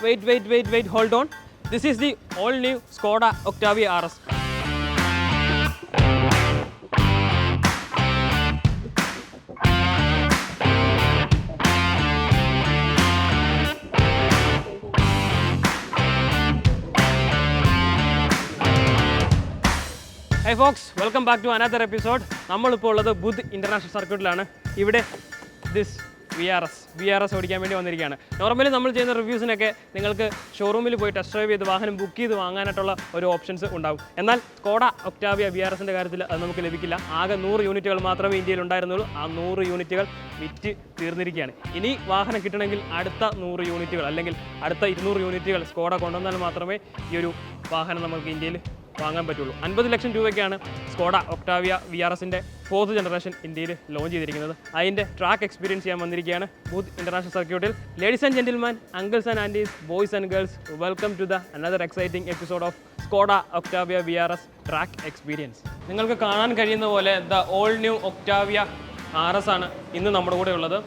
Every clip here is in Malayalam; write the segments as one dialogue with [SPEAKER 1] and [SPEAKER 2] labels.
[SPEAKER 1] Wait, hold on. This is the all-new Skoda Octavia RS. Hey folks, welcome back to another episode. നമ്മളിപ്പോൾ ഉള്ളത് ബുദ്ധ് ഇൻ്റർനാഷണൽ സർക്യൂട്ടിലാണ്. ഇവിടെ വി ആർ എസ് ഓടിക്കാൻ വേണ്ടി വന്നിരിക്കുകയാണ്. നോർമലി നമ്മൾ ചെയ്യുന്ന റിവ്യൂസിനൊക്കെ നിങ്ങൾക്ക് ഷോറൂമിൽ പോയി ടെസ്റ്റ് ഡ്രൈവ് ചെയ്ത് വാഹനം ബുക്ക് ചെയ്ത് വാങ്ങാനായിട്ടുള്ള ഒരു ഓപ്ഷൻസ് ഉണ്ടാവും. എന്നാൽ സ്കോഡ ഒക്ടാവിയ വി ആർ എസിൻ്റെ കാര്യത്തിൽ അത് നമുക്ക് ലഭിക്കില്ല. ആകെ 100 യൂണിറ്റുകൾ മാത്രമേ ഇന്ത്യയിൽ ഉണ്ടായിരുന്നുള്ളൂ. ആ 100 യൂണിറ്റുകൾ വിറ്റ് തീർന്നിരിക്കുകയാണ്. ഇനി വാഹനം കിട്ടണമെങ്കിൽ അടുത്ത 100 യൂണിറ്റുകൾ അല്ലെങ്കിൽ അടുത്ത 200 യൂണിറ്റുകൾ സ്കോഡ കൊണ്ടുവന്നാൽ മാത്രമേ ഈ ഒരു വാഹനം നമുക്ക് ഇന്ത്യയിൽ വാങ്ങാൻ പറ്റുള്ളൂ. 50 ലക്ഷം രൂപയ്ക്കാണ് സ്കോഡ ഒക്ടാവിയ വി ആർ എസിൻ്റെ 4th ജനറേഷൻ ഇന്ത്യയിൽ ലോഞ്ച് ചെയ്തിരിക്കുന്നത്. അതിൻ്റെ ട്രാക്ക് എക്സ്പീരിയൻസ് ചെയ്യാൻ വന്നിരിക്കുകയാണ് ബുദ്ധ് ഇൻ്റർനാഷണൽ സർക്യൂട്ടിൽ. Ladies and gentleman, uncles and aunties, boys and girls, welcome to the another exciting episode of Skoda Octavia V R S track experience. നിങ്ങൾക്ക് കാണാൻ കഴിയുന്ന പോലെ the all new Octavia R S ആണ് ഇന്ന് നമ്മുടെ കൂടെ ഉള്ളത്.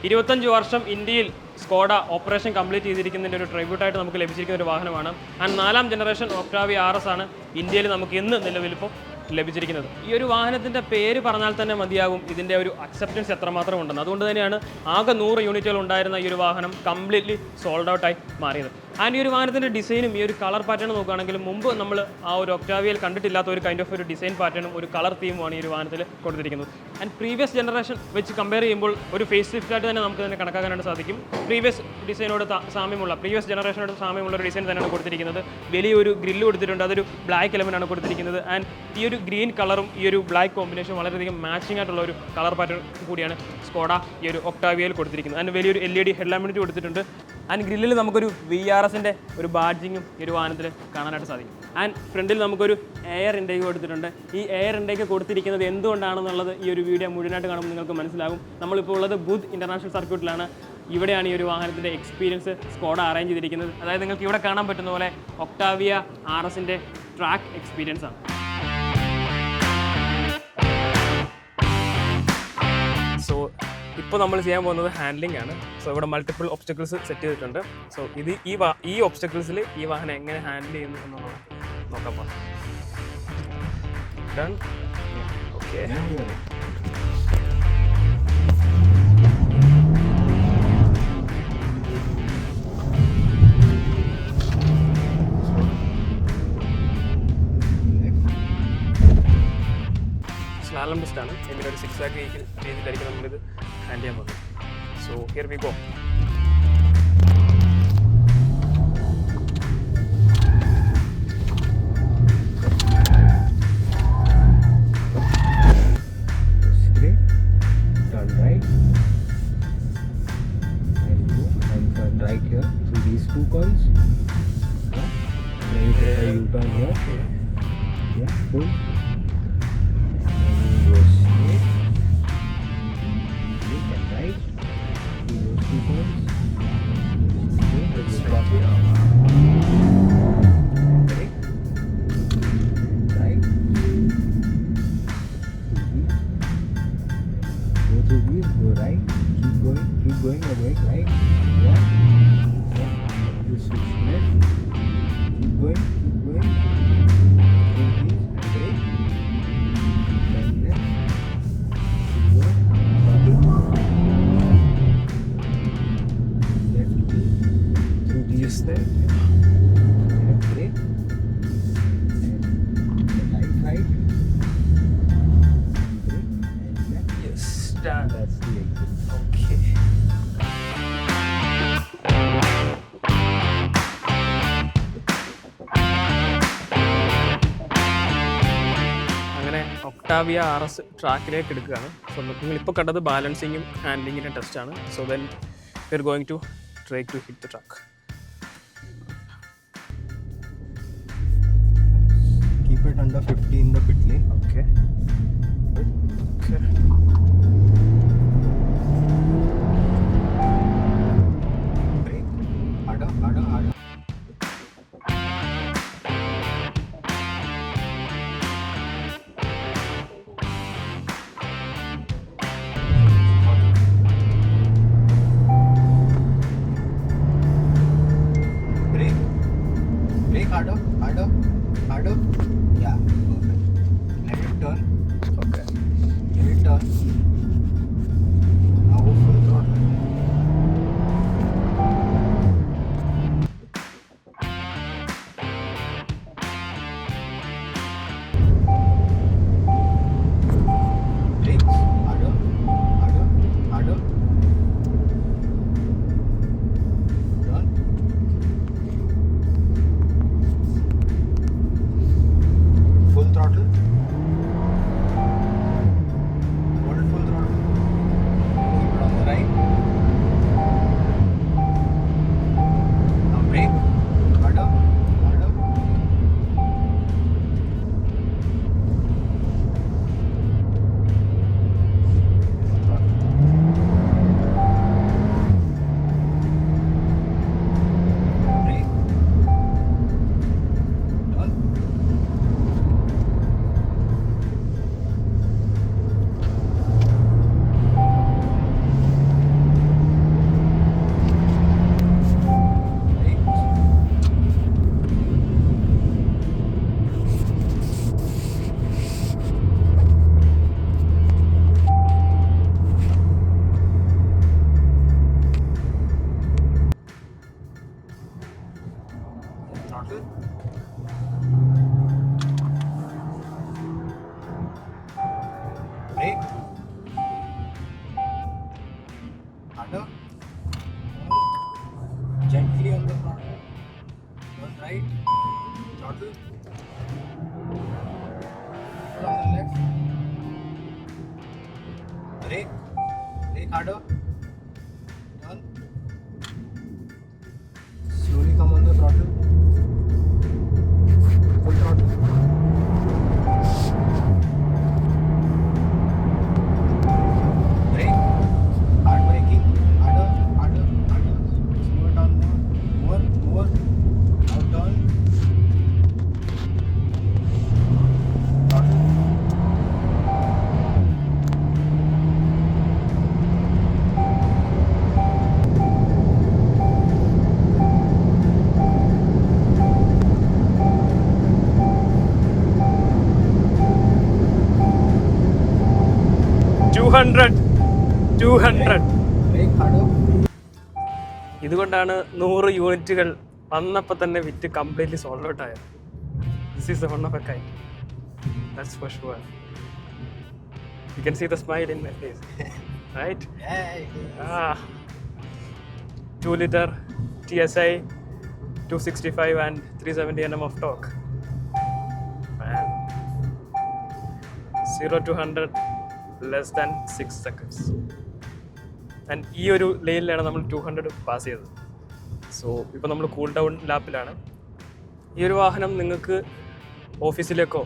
[SPEAKER 1] 25 വർഷം ഇന്ത്യയിൽ സ്കോഡ ഓപ്പറേഷൻ കംപ്ലീറ്റ് ചെയ്തിരിക്കുന്നതിൻ്റെ ഒരു ട്രിബ്യൂട്ടായിട്ട് നമുക്ക് ലഭിച്ചിരിക്കുന്ന ഒരു വാഹനമാണ്. ആൻഡ് 4ാം ജനറേഷൻ ഒക്ടാവിയ ആർ എസ് ആണ് ഇന്ത്യയിൽ നമുക്ക് ഇന്ന് നിലവിലിപ്പോൾ ലഭിച്ചിരിക്കുന്നത്. ഈ ഒരു വാഹനത്തിൻ്റെ പേര് പറഞ്ഞാൽ തന്നെ മതിയാകും ഇതിൻ്റെ ഒരു അക്സെപ്റ്റൻസ് എത്രമാത്രം ഉണ്ടെന്ന്. അതുകൊണ്ട് തന്നെയാണ് ആകെ 100 യൂണിറ്റുകൾ ഉണ്ടായിരുന്ന ഈ ഒരു വാഹനം കംപ്ലീറ്റ്ലി സോൾഡ് ഔട്ടായി മാറിയത്. ആൻഡ് ഈ ഒരു വാഹനത്തിൻ്റെ ഡിസൈനും ഈ ഒരു കളർ പാറ്റേൺ നോക്കുകയാണെങ്കിൽ മുമ്പ് നമ്മൾ ആ ഒരു ഒക്ടാവിയയിൽ കണ്ടിട്ടില്ലാത്ത ഒരു കൈൻഡ് ഓഫ് ഒരു ഡിസൈൻ പാറ്റേണും ഒരു കളർ തീമുമാണ് ഈ ഒരു വാഹനത്തിൽ കൊടുത്തിരിക്കുന്നത്. ആൻഡ് പ്രീവിയസ് ജനറേഷൻ വെച്ച് കമ്പയർ ചെയ്യുമ്പോൾ ഒരു ഫേസ് ലിഫ്റ്റായിട്ട് തന്നെ നമുക്ക് തന്നെ കണക്കാക്കാനായിട്ട് സാധിക്കും. പ്രീവിയസ് ഡിസൈനോട് പ്രീവിയസ് ജനറേഷനോട് സാമ്യമുള്ള ഒരു ഡിസൈൻ തന്നെയാണ് കൊടുത്തിരിക്കുന്നത്. വലിയൊരു ഗ്രില്ല് കൊടുത്തിട്ടുണ്ട്, അതൊരു ബ്ലാക്ക് എലമെൻ്റ് ആണ് കൊടുത്തിരിക്കുന്നത്. ആൻഡ് ഈ ഒരു ഗ്രീൻ കളറും ഈ ഒരു ബ്ലാക്ക് കോമ്പിനേഷൻ വളരെയധികം മാച്ചിങ് ആയിട്ടുള്ള ഒരു കളർ പാറ്റേൺ കൂടിയാണ് സ്കോഡ ഈ ഒരു ഒക്ടാവിയയിൽ കൊടുത്തിരിക്കുന്നത്. ആൻഡ് വലിയൊരു LED ഹെഡ്ലാമ്പിറ്റ് കൊടുത്തിട്ടുണ്ട്. ആൻഡ് ഗ്രില്ലിൽ നമുക്കൊരു വി ആർ എസിൻ്റെ ഒരു ബാഡ്ജിങ്ങും ഈ ഒരു വാഹനത്തിൽ കാണാനായിട്ട് സാധിക്കും. ആൻഡ് ഫ്രണ്ടിൽ നമുക്കൊരു എയർ ഇൻടേക്ക് കൊടുത്തിട്ടുണ്ട്. ഈ എയർ ഇൻടേക്ക് കൊടുത്തിരിക്കുന്നത് എന്തുകൊണ്ടാണെന്നുള്ളത് ഈ ഒരു വീഡിയോ മുഴുവനായിട്ട് കാണുമ്പോൾ നിങ്ങൾക്ക് മനസ്സിലാകും. നമ്മളിപ്പോൾ ഉള്ളത് ബുദ്ധ് ഇൻ്റർനാഷണൽ സർക്യൂട്ടിലാണ്. ഇവിടെയാണ് ഈ ഒരു വാഹനത്തിൻ്റെ എക്സ്പീരിയൻസ് സ്കോഡ അറേഞ്ച് ചെയ്തിരിക്കുന്നത്. അതായത് നിങ്ങൾക്ക് ഇവിടെ കാണാൻ പറ്റുന്ന പോലെ ഒക്ടാവിയ ആർ എസിൻ്റെ ട്രാക്ക് എക്സ്പീരിയൻസ് ആണ്. സോ ഇപ്പോൾ നമ്മൾ ചെയ്യാൻ പോകുന്നത് ഹാൻഡ്ലിംഗ് ആണ്. സോ ഇവിടെ മൾട്ടിപ്പിൾ ഒബ്സ്റ്റക്കിൾസ് സെറ്റ് ചെയ്തിട്ടുണ്ട്. സോ ഇത് ഈ ഒബ്സ്റ്റക്കിൾസിൽ ഈ വാഹനം എങ്ങനെ ഹാൻഡിൽ ചെയ്യുന്നു എന്നുള്ളത് നോക്കാൻ പോകാം. ഡൺ. ഓക്കെ. സ്ലാലം ടെസ്റ്റാണ്. ഇതിൻ്റെ ഒരു 6 രീതിയിലായിരിക്കും നമ്മളിത് ഹാൻഡ് ചെയ്യാൻ പോകുന്നത്. So here we go.
[SPEAKER 2] Turn right and turn right here through these 2 coils. Then you take a U-turn here. Yeah, pull. Keep going away, right? Yeah. You switch left. Keep going. Brake. Turn left. Keep going. Left key. Through these there. Brake. And right. Brake and left.
[SPEAKER 1] Yes, done.
[SPEAKER 2] That's the exit.
[SPEAKER 1] Okay. Octavia R S ട്രാക്കിലേക്ക് എടുക്കുകയാണ്. സോ നിങ്ങളിപ്പോൾ കണ്ടത് ബാലൻസിങ്ങും ഹാൻഡ്ലിങ്ങിൻ്റെ ടെസ്റ്റാണ്. So then we are going to try to hit the track.
[SPEAKER 2] Keep it under 50 in the pit lane.
[SPEAKER 1] Okay. Okay.
[SPEAKER 2] Brake. Harder. harder, harder, harder. Yeah, perfect. Let it turn.
[SPEAKER 1] Okay.
[SPEAKER 2] Let it turn. Now go full throttle. Brakes. Harder, harder, harder. Turn. Full throttle. Hold it full throttle. Keep it on the right. Now brake. Harder, harder. Brake. Turn. Right. 'Throttle. Brake. Harder. Gently on the throttle. Turn right. Throttle. Full on the left. Brake. Brake harder. Turn. Slowly come on the throttle. Full throttle. Brake. Hard braking. Harder, harder, harder. Slow it down more. More. Now turn. Throttle. Brake harder.
[SPEAKER 1] ഇതുകൊണ്ടാണ് 100 യൂണിറ്റുകൾ വന്നപ്പോൾ തന്നെ വിറ്റ് കംപ്ലീറ്റ്ലി സോൾഡ് ഔട്ട് ആയത്. This is one of a kind. That's for sure. You can see the smile in my face, right?
[SPEAKER 2] Yeah.
[SPEAKER 1] 2 liter TSI 265 and 370 Nm of torque. Man. 0 to 100 less than 6 seconds. And ഈ ഒരു ലൈനിലാണ് നമ്മൾ 200 പാസ് ചെയ്തത്. സോ ഇപ്പോൾ നമ്മൾ കൂൾ ഡൗൺ ലാപ്പിലാണ്. ഈ ഒരു വാഹനം നിങ്ങൾക്ക് ഓഫീസിലേക്കോ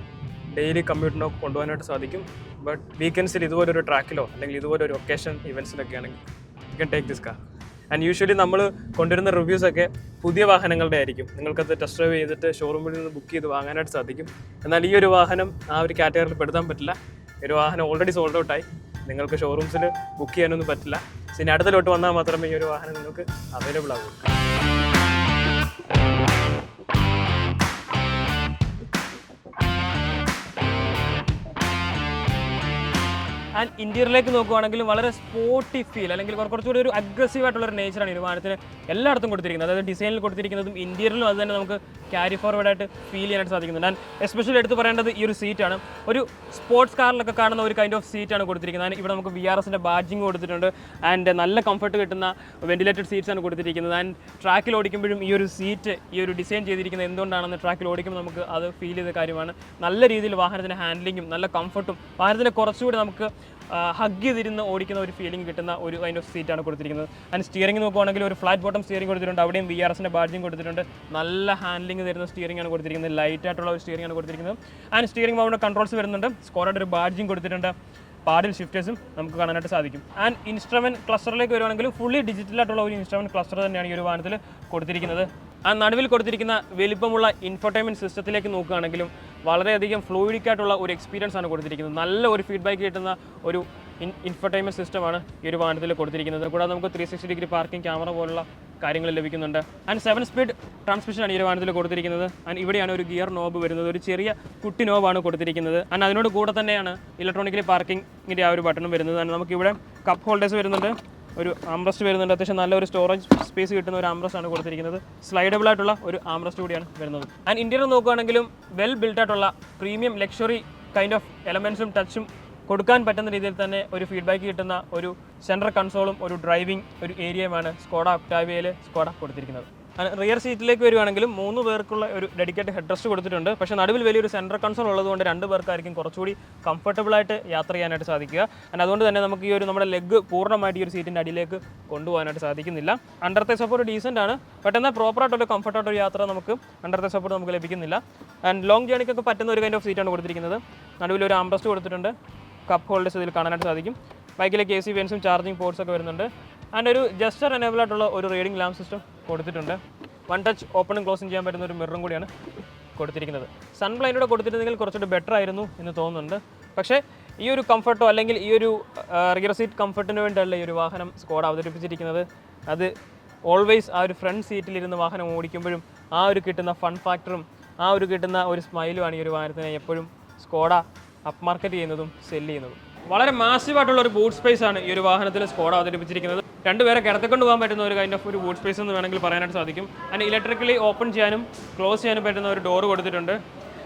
[SPEAKER 1] ഡെയിലി കമ്മ്യൂട്ടിനോ കൊണ്ടുപോകാനായിട്ട് സാധിക്കും. ബട്ട് വീക്കെൻഡ്സിൽ ഇതുപോലൊരു ട്രാക്കിലോ അല്ലെങ്കിൽ ഇതുപോലൊരു ഒക്കേഷൻ ഇവൻറ്റ്സിലൊക്കെ ആണെങ്കിൽ you can take this car. And usually നമ്മൾ കൊണ്ടുവരുന്ന റിവ്യൂസൊക്കെ പുതിയ വാഹനങ്ങളുടെ ആയിരിക്കും. നിങ്ങൾക്കത് ടെസ്റ്റ് ഡ്രൈവ് ചെയ്തിട്ട് ഷോറൂമിൽ നിന്ന് ബുക്ക് ചെയ്ത് വാങ്ങാനായിട്ട് സാധിക്കും. എന്നാൽ ഈ ഒരു വാഹനം ആ ഒരു കാറ്റഗറിയിൽ പെടുത്താൻ പറ്റില്ല. ഈ ഒരു വാഹനം ഓൾറെഡി സോൾഡ് ഔട്ടായി. നിങ്ങൾക്ക് ഷോറൂംസിൽ ബുക്ക് ചെയ്യാനൊന്നും പറ്റില്ല. സോ ഇനി അടുത്ത ലോട്ട് വന്നാൽ മാത്രമേ ഈ ഒരു വാഹനം നിങ്ങൾക്ക് അവൈലബിൾ ആകൂ. ആൻഡ് ഇന്റീരിയറിലേക്ക് നോക്കുവാണെങ്കിലും വളരെ സ്പോർട്ടി ഫീൽ അല്ലെങ്കിൽ കുറച്ചുകൂടി ഒരു അഗ്രസീവ് ആയിട്ടുള്ളൊരു നേച്ചറാണ് ഈ വിമാനത്തിന് എല്ലായിടത്തും കൊടുത്തിരിക്കുന്നത്. അതായത് ഡിസൈനിൽ കൊടുത്തിരിക്കുന്നതും ഇന്റീരിയറിലും അത് തന്നെ നമുക്ക് ക്യാരി ഫോർവേഡ് ആയിട്ട് ഫീൽ ചെയ്യാനായിട്ട് സാധിക്കുന്നുണ്ട്. ആൻഡ് എസ്പെഷ്യലി എടുത്ത് പറയേണ്ടത് ഈ ഒരു സീറ്റാണ്. ഒരു സ്പോർട്സ് കാറിലൊക്കെ കാണുന്ന ഒരു കൈൻഡ് ഓഫ് സീറ്റാണ് കൊടുത്തിരിക്കുന്നത്. ആൻഡ് ഇവിടെ നമുക്ക് VRSൻ്റെ ബാഡ്ജിങ് കൊടുത്തിട്ടുണ്ട്. ആൻഡ് നല്ല കംഫർട്ട് കിട്ടുന്ന വെന്റിലേറ്റഡ് സീറ്റ്സ് ആണ് കൊടുത്തിരിക്കുന്നത്. ആൻഡ് ട്രാക്കിൽ ഓടിക്കുമ്പോഴും ഈ ഒരു സീറ്റ് ഈ ഒരു ഡിസൈൻ ചെയ്തിരിക്കുന്നത് എന്തുകൊണ്ടാണെന്ന് ട്രാക്കിൽ ഓടിക്കുമ്പോൾ നമുക്ക് അത് ഫീൽ ചെയ്ത കാര്യമാണ്. നല്ല രീതിയിൽ വാഹനത്തിൻ്റെ ഹാൻഡ്ലിങ്ങും നല്ല കംഫർട്ടും വാഹനത്തിൻ്റെ കുറച്ചുകൂടി നമുക്ക് ഹഗ് ചെയ്തിരുന്ന് ഓടിക്കുന്ന ഒരു ഫീലിംഗ് കിട്ടുന്ന ഒരു കൈൻഡ് ഓഫ് സീറ്റാണ് കൊടുത്തിരിക്കുന്നത്. ആൻഡ് സ്റ്റിയറിംഗ് നോക്കുവാണെങ്കിൽ ഒരു ഫ്ലാറ്റ് ബോട്ടം സ്റ്റിയറിംഗ് കൊടുത്തിട്ടുണ്ട്. അവിടെയും VRSൻ്റെ ബാഡ്ജിങ് കൊടുത്തിട്ടുണ്ട്. നല്ല ഹാൻഡ്ലിംഗ് തരുന്ന സ്റ്റിയറിംഗ് ആണ് കൊടുത്തിരിക്കുന്നത്. ലൈറ്റ് ആയിട്ടുള്ള ഒരു സ്റ്റിയറിംഗ് ആണ് കൊടുത്തിരിക്കുന്നത്. ആൻഡ് സ്റ്റിയറിംഗ് മൗണ്ട് കൺട്രോൾസ് വരുന്നുണ്ട്. സ്കോറയുടെ ഒരു ബാഡ്ജിങ് കൊടുത്തിട്ടുണ്ട്. പാഡിൽ ഷിഫ്റ്റേഴ്സും നമുക്ക് കാണാനായിട്ട് സാധിക്കും. ആൻഡ് ഇൻസ്ട്രുമെൻറ്റ് ക്ലസ്റ്ററിലേക്ക് വരുവാണെങ്കിൽ ഫുള്ളി ഡിജിറ്റലായിട്ടുള്ള ഒരു ഇൻസ്ട്രുമെൻറ്റ് ക്ലസ്റ്റർ തന്നെയാണ് ഈ ഒരു വാഹനത്തിൽ കൊടുത്തിരിക്കുന്നത്. ആ നടുവിൽ കൊടുത്തിരിക്കുന്ന വലിപ്പമുള്ള ഇൻഫോർടൈൻമെൻറ്റ് സിസ്റ്റത്തിലേക്ക് നോക്കുകയാണെങ്കിലും വളരെയധികം ഫ്ലൂയിഡിക് ആയിട്ടുള്ള ഒരു എക്സ്പീരിയൻസ് ആണ് കൊടുത്തിരിക്കുന്നത്. നല്ല ഒരു ഫീഡ്ബാക്ക് കിട്ടുന്ന ഒരു ഇൻഫോർടൈൻമെൻറ്റ് സിസ്റ്റമാണ് ഈ ഒരു വാഹനത്തിൽ കൊടുത്തിരിക്കുന്നത്. കൂടാതെ നമുക്ക് 360 ഡിഗ്രി പാർക്കിംഗ് ക്യാമറ പോലുള്ള കാര്യങ്ങൾ ലഭിക്കുന്നുണ്ട്. ആൻഡ് 7 സ്പീഡ് ട്രാൻസ്മിഷനാണ് ഈ ഒരു വാഹനത്തിൽ കൊടുത്തിരിക്കുന്നത്. ആൻഡ് ഇവിടെയാണ് ഒരു ഗിയർ നോബ് വരുന്നത്, ഒരു ചെറിയ കുട്ടി നോബാണ് കൊടുത്തിരിക്കുന്നത്. ആൻഡ് അതിനോട് കൂടെ തന്നെയാണ് ഇലക്ട്രോണിക്കലി പാർക്കിങ്ങിൻ്റെ ആ ഒരു ബട്ടണും വരുന്നത്. ആൻഡ് നമുക്കിവിടെ കപ്പ് ഹോൾഡേഴ്സ് വരുന്നുണ്ട്, ഒരു ആംറസ്റ്റ് വരുന്നുണ്ട്, അത്യാവശ്യം നല്ലൊരു സ്റ്റോറേജ് സ്പേസ് കിട്ടുന്ന ഒരു ആംറസ്റ്റ് ആണ് കൊടുത്തിരിക്കുന്നത്. സ്ലൈഡബിൾ ആയിട്ടുള്ള ഒരു ആംറസ്റ്റ് കൂടിയാണ് വരുന്നത്. ആൻഡ് ഇന്റീരിയർ നോക്കുകയാണെങ്കിലും വെൽ ബിൽറ്റ് ആയിട്ടുള്ള പ്രീമിയം ലക്ഷറി കൈൻഡ് ഓഫ് എലമെൻസും ടച്ചും കൊടുക്കാൻ പറ്റുന്ന രീതിയിൽ തന്നെ ഒരു ഫീഡ്ബാക്ക് കിട്ടുന്ന ഒരു സെൻട്രൽ കൺസോളും ഒരു ഡ്രൈവിംഗ് ഒരു ഏരിയയുമാണ് സ്കോഡ ഒക്ടാവിയയിൽ സ്കോഡ കൊടുത്തിരിക്കുന്നത്. റിയർ സീറ്റിലേക്ക് വരുവാണെങ്കിലും 3 പേർക്കുള്ള ഒരു ഡെഡിക്കേറ്റഡ് ഹെഡ് റെസ്റ്റ് കൊടുത്തിട്ടുണ്ട്. പക്ഷേ നടുവിൽ വലിയൊരു സെൻട്രൽ കൺസോൾ ഉള്ളതുകൊണ്ട് 2 പേർക്കായിരിക്കും കുറച്ചുകൂടി കംഫർട്ടബിളായിട്ട് യാത്ര ചെയ്യാനായിട്ട് സാധിക്കുക. അതുകൊണ്ട് തന്നെ നമുക്ക് ഈ ഒരു നമ്മുടെ ലെഗ് പൂർണ്ണമായിട്ട് ഈ ഒരു സീറ്റിൻ്റെ അടിയിലേക്ക് കൊണ്ടുപോകാനായിട്ട് സാധിക്കുന്നില്ല. അണ്ടർ സപ്പോർട്ട് ഡീസൻ്റ് ആണ്, ബട്ട് എന്നാൽ പ്രോപ്പറായിട്ടൊരു കംഫർട്ടായിട്ടൊരു യാത്ര നമുക്ക് അണ്ടർ സപ്പോർട്ട് നമുക്ക് ലഭിക്കുന്നില്ല. ആൻഡ് ലോങ് ജേണിക്കൊക്കെ പറ്റുന്ന ഒരു കൈൻഡ് ഓഫ് സീറ്റാണ് കൊടുത്തിരിക്കുന്നത്. നടുവിൽ ഒരു ആംറസ്റ്റ് കൊടുത്തിട്ടുണ്ട്, കപ്പ് ഹോൾഡേഴ്സ് ഇതിൽ കാണാനായിട്ട് സാധിക്കും. ബൈക്കിലേക്ക് AC വെൻസും ചാർജിങ് പോർട്സ് ഒക്കെ വരുന്നുണ്ട്. ആൻഡ് ഒരു ജസ്റ്റർ എനേബിൾ ആയിട്ടുള്ള ഒരു റീഡിംഗ് ലാമ്പ് സിസ്റ്റം കൊടുത്തിട്ടുണ്ട്. 1 ടച്ച് ഓപ്പണും ക്ലോസും ചെയ്യാൻ പറ്റുന്ന ഒരു മിററും കൂടിയാണ് കൊടുത്തിരിക്കുന്നത്. സൺബ്ലൈൻഡൂടെ കൊടുത്തിരുന്നെങ്കിൽ കുറച്ചുകൂടി ബെറ്റർ ആയിരുന്നു എന്ന് തോന്നുന്നുണ്ട്. പക്ഷേ ഈ ഒരു കംഫർട്ടോ അല്ലെങ്കിൽ ഈ ഒരു റിയർ സീറ്റ് കംഫർട്ടിന് വേണ്ടിയല്ല ഈ ഒരു വാഹനം സ്കോഡ അവതരിപ്പിച്ചിരിക്കുന്നത്. അത് ഓൾവേസ് ആ ഒരു ഫ്രണ്ട് സീറ്റിലിരുന്ന് വാഹനം ഓടിക്കുമ്പോഴും ആ ഒരു കിട്ടുന്ന ഫൺ ഫാക്ടറും ആ ഒരു കിട്ടുന്ന ഒരു സ്മൈലുമാണ് ഈ ഒരു വാഹനത്തിനെ എപ്പോഴും സ്കോഡ അപ്പ് മാർക്കറ്റ് ചെയ്യുന്നതും സെല്ല് ചെയ്യുന്നതും. വളരെ മാസീവായിട്ടുള്ള ഒരു ബൂട്ട് സ്പേസ് ആണ് ഈ ഒരു വാഹനത്തിൽ സ്കോഡ അവതരിപ്പിച്ചിരിക്കുന്നത്. 2 പേരെ കിടത്തിക്കൊണ്ട് പോകാൻ പറ്റുന്ന ഒരു കൈൻഡ് ഓഫ് ഒരു ബൂട്ട് സ്പേസ് എന്ന് വേണമെങ്കിൽ പറയാനായിട്ട് സാധിക്കും. അതിന് ഇലക്ട്രിക്കലി ഓപ്പൺ ചെയ്യാനും ക്ലോസ് ചെയ്യാനും പറ്റുന്ന ഒരു ഡോർ കൊടുത്തിട്ടുണ്ട്.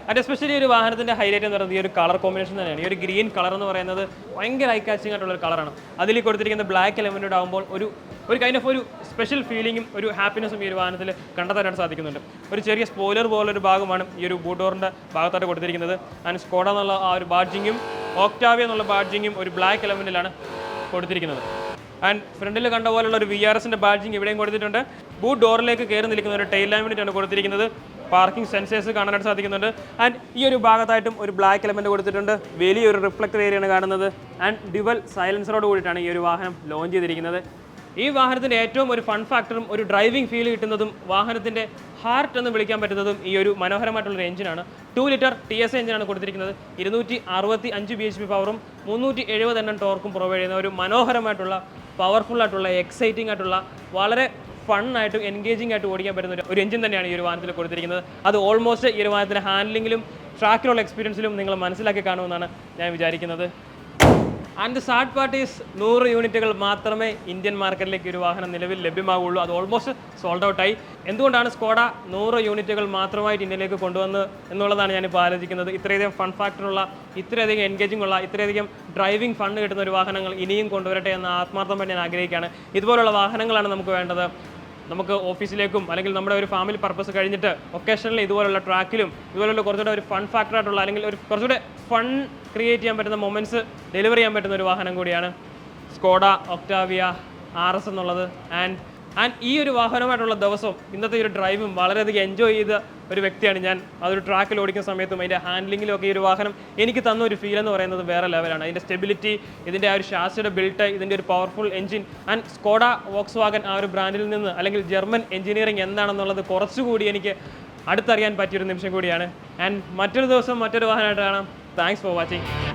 [SPEAKER 1] ആൻഡ് എസ്പെഷ്യലി ഒരു വാഹനത്തിൻ്റെ ഹൈലൈറ്റ് എന്ന് പറയുന്നത് ഈ ഒരു കളർ കോമ്പിനേഷൻ തന്നെയാണ്. ഈ ഒരു ഗ്രീൻ കളർ എന്ന് പറയുന്നത് ഭയങ്കര ഐ കാച്ചിങ് ആയിട്ടുള്ള ഒരു കളറാണ്. അതിൽ കൊടുത്തിരിക്കുന്ന ബ്ലാക്ക് എലമെൻറ്റോട് ആകുമ്പോൾ ഒരു കൈൻഡ് ഓഫ് ഒരു സ്പെഷ്യൽ ഫീലിങ്ങും ഒരു ഹാപ്പിനെസ്സും ഈ ഒരു വാഹനത്തിൽ കണ്ടെത്താനായിട്ട് സാധിക്കുന്നുണ്ട്. ഒരു ചെറിയ സ്പോയിലർ പോലൊരു ഭാഗമാണ് ഈ ഒരു ബൂട്ട് ഡോറിൻ്റെ ഭാഗത്തായിട്ട് കൊടുത്തിരിക്കുന്നത്. ആൻഡ് സ്കോഡ എന്നുള്ള ആ ഒരു ബാഡ്ജിങ്ങും ഒക്ടാവിയ എന്നുള്ള ബാഡ്ജിങ്ങും ഒരു ബ്ലാക്ക് എലമെൻറ്റിലാണ് കൊടുത്തിരിക്കുന്നത്. ആൻഡ് ഫ്രണ്ടിൽ കണ്ട പോലുള്ള ഒരു VRSൻ്റെ ബാഡ്ജിങ് ഇവിടെയും കൊടുത്തിട്ടുണ്ട്. ബൂട്ട് ഡോറിലേക്ക് കയറി നിൽക്കുന്ന ഒരു ടെയിൽ ലാമിനേറ്റാണ് കൊടുത്തിരിക്കുന്നത്. പാർക്കിംഗ് സെൻസേഴ്സ് കാണാനായിട്ട് സാധിക്കുന്നുണ്ട്. ആൻഡ് ഈ ഒരു ഭാഗത്തായിട്ടും ഒരു ബ്ലാക്ക് എലമെൻറ്റ് കൊടുത്തിട്ടുണ്ട്. വലിയൊരു റിഫ്ലക്ടർ ഏരിയയാണ് കാണുന്നത്. ആൻഡ് ഡ്യുവൽ സൈലൻസറോട് കൂടിയിട്ടാണ് ഈ ഒരു വാഹനം ലോഞ്ച് ചെയ്തിരിക്കുന്നത്. ഈ വാഹനത്തിൻ്റെ ഏറ്റവും ഒരു ഫൺ ഫാക്ടറും ഒരു ഡ്രൈവിംഗ് ഫീൽ കിട്ടുന്നതും വാഹനത്തിൻ്റെ ഹാർട്ട് എന്ന് വിളിക്കാൻ പറ്റുന്നതും ഈ ഒരു മനോഹരമായിട്ടുള്ളൊരു എഞ്ചിനാണ്. 2 ലിറ്റർ TSI എഞ്ചിനാണ് കൊടുത്തിരിക്കുന്നത്. 265 bhp പവറും 370 Nm ടോർക്കും പ്രൊവൈഡ് ചെയ്യുന്ന ഒരു മനോഹരമായിട്ടുള്ള പവർഫുൾ ആയിട്ടുള്ള എക്സൈറ്റിംഗ് ആയിട്ടുള്ള വളരെ ഫണ്ണായിട്ടും എൻഗേജിംഗ് ആയിട്ട് ഓടിക്കാൻ പറ്റുന്ന ഒരു എഞ്ചിൻ തന്നെയാണ് ഈ ഒരു വാഹനത്തിൽ കൊടുത്തിരിക്കുന്നത്. അത് ഓൾമോസ്റ്റ് ഈ ഒരു വാഹനത്തിൻ്റെ ഹാൻഡ്ലിങ്ങിലും ട്രാക്കിലുള്ള എക്സ്പീരിയൻസിലും നിങ്ങൾ മനസ്സിലാക്കി കാണുമെന്നാണ് ഞാൻ വിചാരിക്കുന്നത്. And the sad part is 100 യൂണിറ്റുകൾ മാത്രമേ ഇന്ത്യൻ മാർക്കറ്റിലേക്ക് ഒരു വാഹനം നിലവിൽ ലഭ്യമാവുള്ളൂ. അത് ഓൾമോസ്റ്റ് സോൾഡ് ഔട്ടായി. എന്തുകൊണ്ടാണ് സ്കോഡ 100 യൂണിറ്റുകൾ മാത്രമായിട്ട് ഇന്ത്യയിലേക്ക് കൊണ്ടുവന്ന് എന്നുള്ളതാണ് ഞാനിപ്പോൾ ആലോചിക്കുന്നത്. ഇത്രയധികം ഫൺ ഫാക്ടറുള്ള, ഇത്രയധികം എൻഗേജിംഗ് ഉള്ള, ഇത്രയധികം ഡ്രൈവിംഗ് ഫണ്ട് കിട്ടുന്ന ഒരു വാഹനങ്ങൾ ഇനിയും കൊണ്ടുവരട്ടെ എന്ന് ആത്മാർത്ഥമായിട്ട് ഞാൻ ആഗ്രഹിക്കുകയാണ്. ഇതുപോലുള്ള വാഹനങ്ങളാണ് നമുക്ക് വേണ്ടത്. നമുക്ക് ഓഫീസിലേക്കും അല്ലെങ്കിൽ നമ്മുടെ ഒരു ഫാമിലി പർപ്പസ് കഴിഞ്ഞിട്ട് ഒക്കേഷനിൽ ഇതുപോലുള്ള ട്രാക്കിലും ഇതുപോലുള്ള കുറച്ചുകൂടെ ഒരു ഫൺ ഫാക്ടറായിട്ടുള്ള അല്ലെങ്കിൽ ഒരു കുറച്ചുകൂടെ ഫൺ ക്രിയേറ്റ് ചെയ്യാൻ പറ്റുന്ന മൊമെൻറ്റ്സ് ഡെലിവർ ചെയ്യാൻ പറ്റുന്ന ഒരു വാഹനം കൂടിയാണ് സ്കോഡ ഒക്ടാവിയ RS എന്നുള്ളത്. ആൻഡ് ഈ ഒരു വാഹനമായിട്ടുള്ള ദിവസം ഇന്നത്തെ ഒരു ഡ്രൈവും വളരെയധികം എൻജോയ് ചെയ്ത ഒരു വ്യക്തിയാണ് ഞാൻ. അതൊരു ട്രാക്കിൽ ഓടിക്കുന്ന സമയത്തും അതിൻ്റെ ഹാൻഡ്ലിങ്ങിലും ഒക്കെ ഈ ഒരു വാഹനം എനിക്ക് തന്ന ഒരു ഫീൽ എന്ന് പറയുന്നത് വേറെ ലെവലാണ്. അതിൻ്റെ സ്റ്റെബിലിറ്റി, ഇതിൻ്റെ ആ ഒരു ഷാസിയുടെ ബിൽട്ട്, ഇതിൻ്റെ ഒരു powerful engine and Skoda Volkswagen ആ ഒരു ബ്രാൻഡിൽ നിന്ന് അല്ലെങ്കിൽ ജർമ്മൻ എഞ്ചിനീയറിംഗ് എന്താണെന്നുള്ളത് കുറച്ചുകൂടി എനിക്ക് അടുത്തറിയാൻ പറ്റിയൊരു നിമിഷം കൂടിയാണ്. ആൻഡ് മറ്റൊരു ദിവസം മറ്റൊരു വാഹനമായിട്ട് കാണാം. Thanks for watching.